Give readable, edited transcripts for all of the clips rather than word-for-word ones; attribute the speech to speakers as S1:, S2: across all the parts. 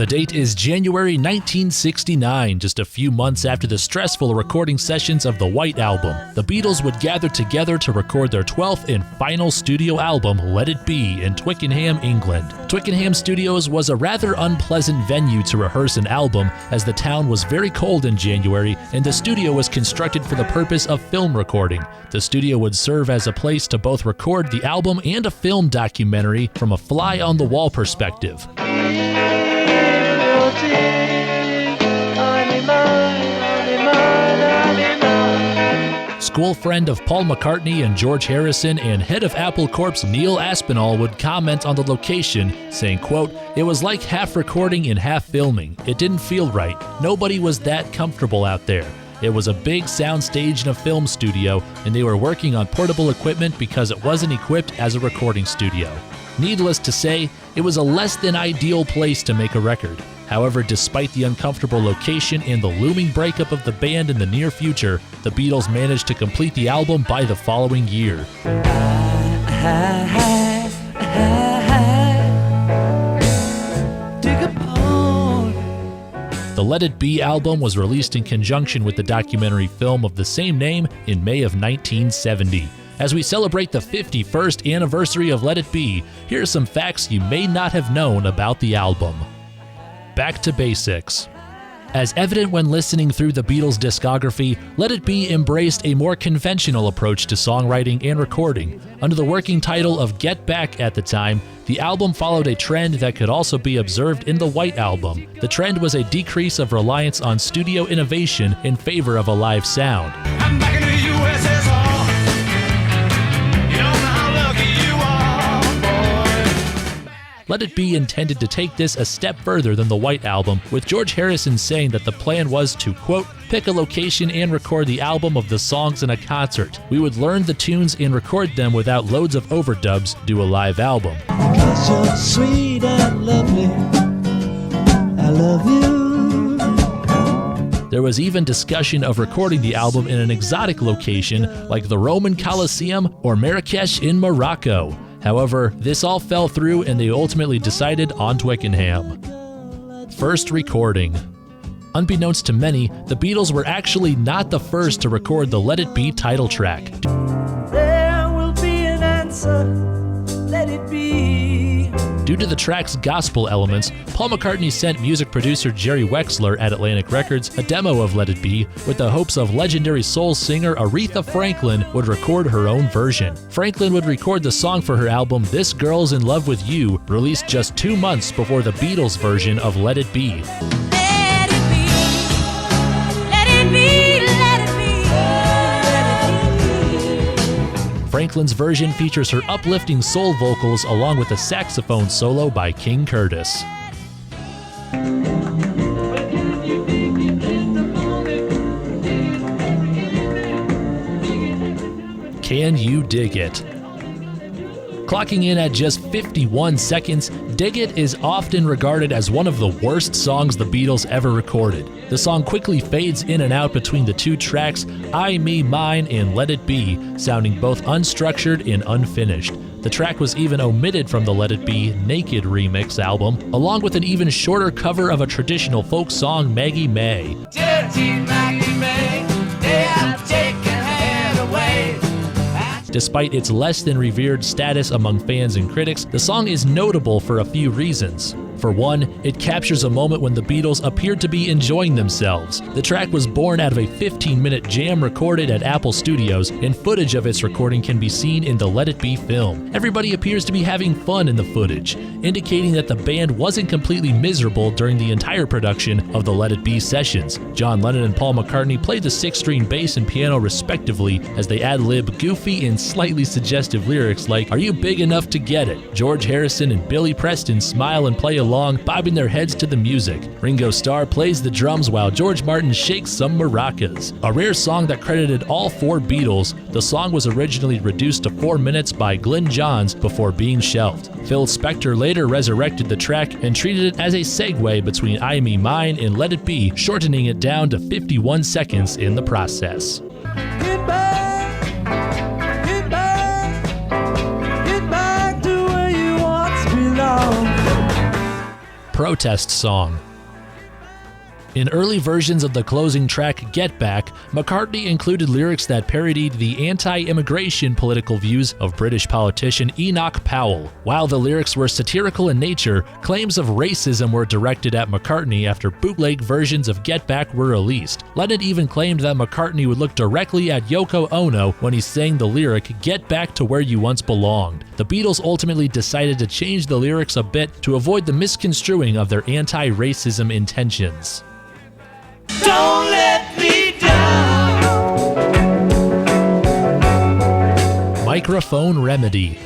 S1: The date is January 1969, just a few months after the stressful recording sessions of the White Album. The Beatles would gather together to record their 12th and final studio album, Let It Be, in Twickenham, England. Twickenham Studios was a rather unpleasant venue to rehearse an album, as the town was very cold in January and the studio was constructed for the purpose of film recording. The studio would serve as a place to both record the album and a film documentary from a fly-on-the-wall perspective. School friend of Paul McCartney and George Harrison and head of Apple Corps' Neil Aspinall would comment on the location, saying, quote, "It was like half recording and half filming. It didn't feel right. Nobody was that comfortable out there. It was a big sound stage in a film studio, and they were working on portable equipment because it wasn't equipped as a recording studio." Needless to say, it was a less than ideal place to make a record. However, despite the uncomfortable location and the looming breakup of the band in the near future, the Beatles managed to complete the album by the following year. The Let It Be album was released in conjunction with the documentary film of the same name in May of 1970. As we celebrate the 51st anniversary of Let It Be, here are some facts you may not have known about the album. Back to basics. As evident when listening through the Beatles' discography, Let It Be embraced a more conventional approach to songwriting and recording. Under the working title of Get Back at the time, the album followed a trend that could also be observed in the White Album. The trend was a decrease of reliance on studio innovation in favor of a live sound.
S2: I'm back in the U.S.S.R. You don't know how lucky you are, boy.
S1: Let It Be intended to take this a step further than the White Album, with George Harrison saying that the plan was to, quote, "pick a location and record the album of the songs in a concert. We would learn the tunes and record them without loads of overdubs, do a live album."
S3: Because you're sweet and lovely, I love you.
S1: There was even discussion of recording the album in an exotic location like the Roman Colosseum or Marrakesh in Morocco. However, this all fell through and they ultimately decided on Twickenham. First recording. Unbeknownst to many, the Beatles were actually not the first to record the Let It Be title track.
S3: There will be an answer, let it be.
S1: Due to the track's gospel elements, Paul McCartney sent music producer Jerry Wexler at Atlantic Records a demo of Let It Be with the hopes of legendary soul singer Aretha Franklin would record her own version. Franklin would record the song for her album This Girl's in Love with You, released just 2 months before the Beatles' version of Let It Be. Franklin's version features her uplifting soul vocals along with a saxophone solo by King Curtis. Can you dig it? Clocking in at just 51 seconds, Dig It is often regarded as one of the worst songs the Beatles ever recorded. The song quickly fades in and out between the two tracks, I, Me, Mine, and Let It Be, sounding both unstructured and unfinished. The track was even omitted from the Let It Be Naked remix album, along with an even shorter cover of a traditional folk song, Maggie Mae.
S2: Dirty Maggie Mae, they have taken her away.
S1: Despite its less than revered status among fans and critics, the song is notable for a few reasons. For one, it captures a moment when the Beatles appeared to be enjoying themselves. The track was born out of a 15-minute jam recorded at Apple Studios, and footage of its recording can be seen in the Let It Be film. Everybody appears to be having fun in the footage, indicating that the band wasn't completely miserable during the entire production of the Let It Be sessions. John Lennon and Paul McCartney played the 6-string bass and piano respectively as they ad-lib goofy and slightly suggestive lyrics like, "Are you big enough to get it?" George Harrison and Billy Preston smile and play along, bobbing their heads to the music. Ringo Starr plays the drums while George Martin shakes some maracas. A rare song that credited all 4 Beatles, the song was originally reduced to 4 minutes by Glyn Johns before being shelved. Phil Spector later resurrected the track and treated it as a segue between I, Me, Mine and Let It Be, shortening it down to 51 seconds in the process.
S3: Get back, get back, get back to where you once belonged.
S1: protest song. In early versions of the closing track Get Back, McCartney included lyrics that parodied the anti-immigration political views of British politician Enoch Powell. While the lyrics were satirical in nature, claims of racism were directed at McCartney after bootleg versions of Get Back were released. Lennon even claimed that McCartney would look directly at Yoko Ono when he sang the lyric, "Get back to where you once belonged." The Beatles ultimately decided to change the lyrics a bit to avoid the misconstruing of their anti-racism intentions.
S3: Don't let me down.
S1: Microphone remedy.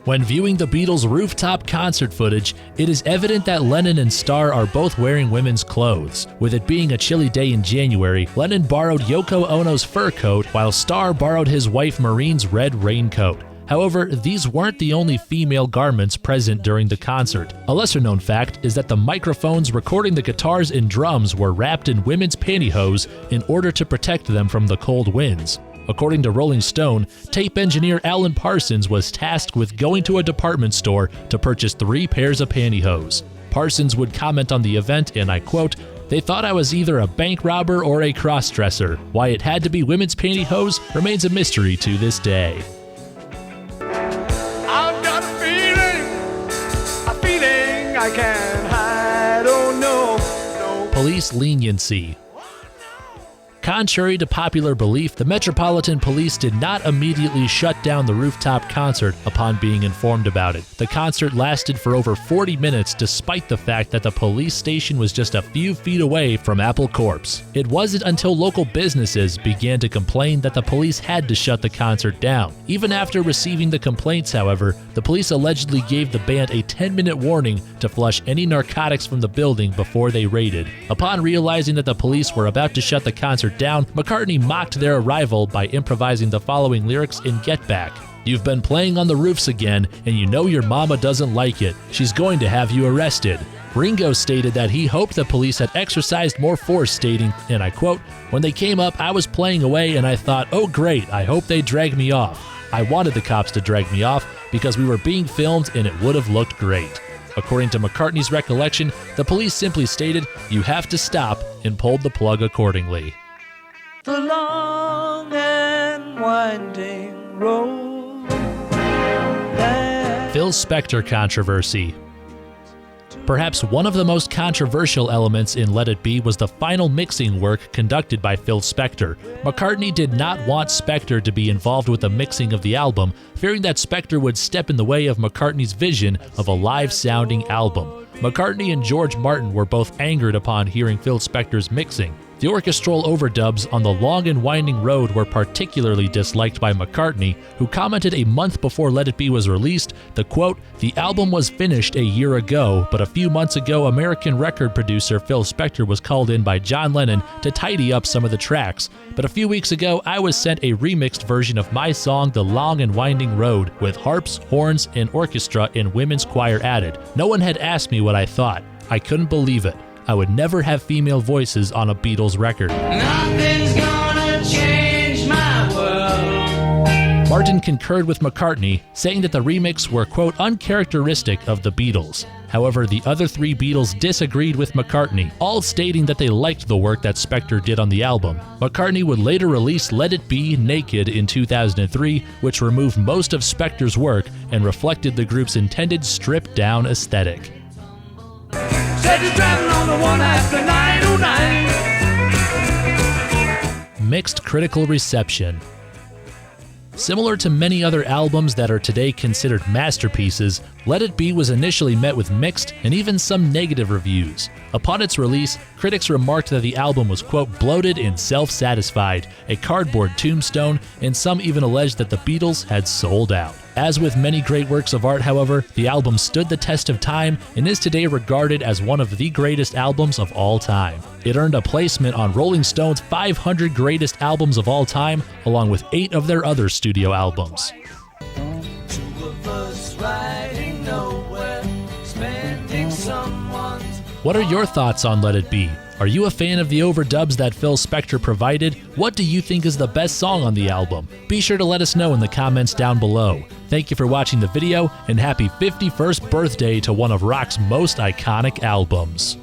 S1: When viewing the Beatles' rooftop concert footage, it is evident that Lennon and Starr are both wearing women's clothes. With it being a chilly day in January, Lennon borrowed Yoko Ono's fur coat, while Starr borrowed his wife Maureen's red raincoat. However, these weren't the only female garments present during the concert. A lesser-known fact is that the microphones recording the guitars and drums were wrapped in women's pantyhose in order to protect them from the cold winds. According to Rolling Stone, tape engineer Alan Parsons was tasked with going to a department store to purchase 3 pairs of pantyhose. Parsons would comment on the event, and I quote, "They thought I was either a bank robber or a cross-dresser. Why it had to be women's pantyhose remains a mystery to this day."
S2: I can't hide, oh no.
S1: Police leniency. Contrary to popular belief, the Metropolitan Police did not immediately shut down the rooftop concert upon being informed about it. The concert lasted for over 40 minutes despite the fact that the police station was just a few feet away from Apple Corps. It wasn't until local businesses began to complain that the police had to shut the concert down. Even after receiving the complaints, however, the police allegedly gave the band a 10-minute warning to flush any narcotics from the building before they raided. Upon realizing that the police were about to shut the concert down, McCartney mocked their arrival by improvising the following lyrics in Get Back. "You've been playing on the roofs again, and you know your mama doesn't like it. She's going to have you arrested." Ringo stated that he hoped the police had exercised more force, stating, and I quote, "When they came up, I was playing away and I thought, oh great, I hope they drag me off. I wanted the cops to drag me off because we were being filmed and it would have looked great." According to McCartney's recollection, the police simply stated, "You have to stop," and pulled the plug accordingly.
S3: The long and winding road.
S1: Phil Spector controversy. Perhaps one of the most controversial elements in Let It Be was the final mixing work conducted by Phil Spector. McCartney did not want Spector to be involved with the mixing of the album, fearing that Spector would step in the way of McCartney's vision of a live-sounding album. McCartney and George Martin were both angered upon hearing Phil Spector's mixing. The orchestral overdubs on The Long and Winding Road were particularly disliked by McCartney, who commented a month before Let It Be was released, the quote, "The album was finished a year ago, but a few months ago American record producer Phil Spector was called in by John Lennon to tidy up some of the tracks. But a few weeks ago I was sent a remixed version of my song The Long and Winding Road with harps, horns, and orchestra and women's choir added. No one had asked me what I thought. I couldn't believe it. I would never have female voices on a Beatles record."
S3: Nothing's gonna change my world.
S1: Martin concurred with McCartney, saying that the remix were, quote, uncharacteristic of the Beatles. However, the other 3 Beatles disagreed with McCartney, all stating that they liked the work that Spector did on the album. McCartney would later release Let It Be Naked in 2003, which removed most of Spector's work and reflected the group's intended stripped-down aesthetic.
S2: Said you're driving on the one after 909.
S1: Mixed critical reception. Similar to many other albums that are today considered masterpieces, Let It Be was initially met with mixed and even some negative reviews. Upon its release, critics remarked that the album was, quote, bloated and self-satisfied, a cardboard tombstone, and some even alleged that the Beatles had sold out. As with many great works of art, however, the album stood the test of time and is today regarded as one of the greatest albums of all time. It earned a placement on Rolling Stone's 500 Greatest Albums of All Time, along with 8 of their other studio albums.
S3: Two of us riding nowhere, spending someone's.
S1: What are your thoughts on Let It Be? Are you a fan of the overdubs that Phil Spector provided? What do you think is the best song on the album? Be sure to let us know in the comments down below. Thank you for watching the video, and happy 51st birthday to one of rock's most iconic albums.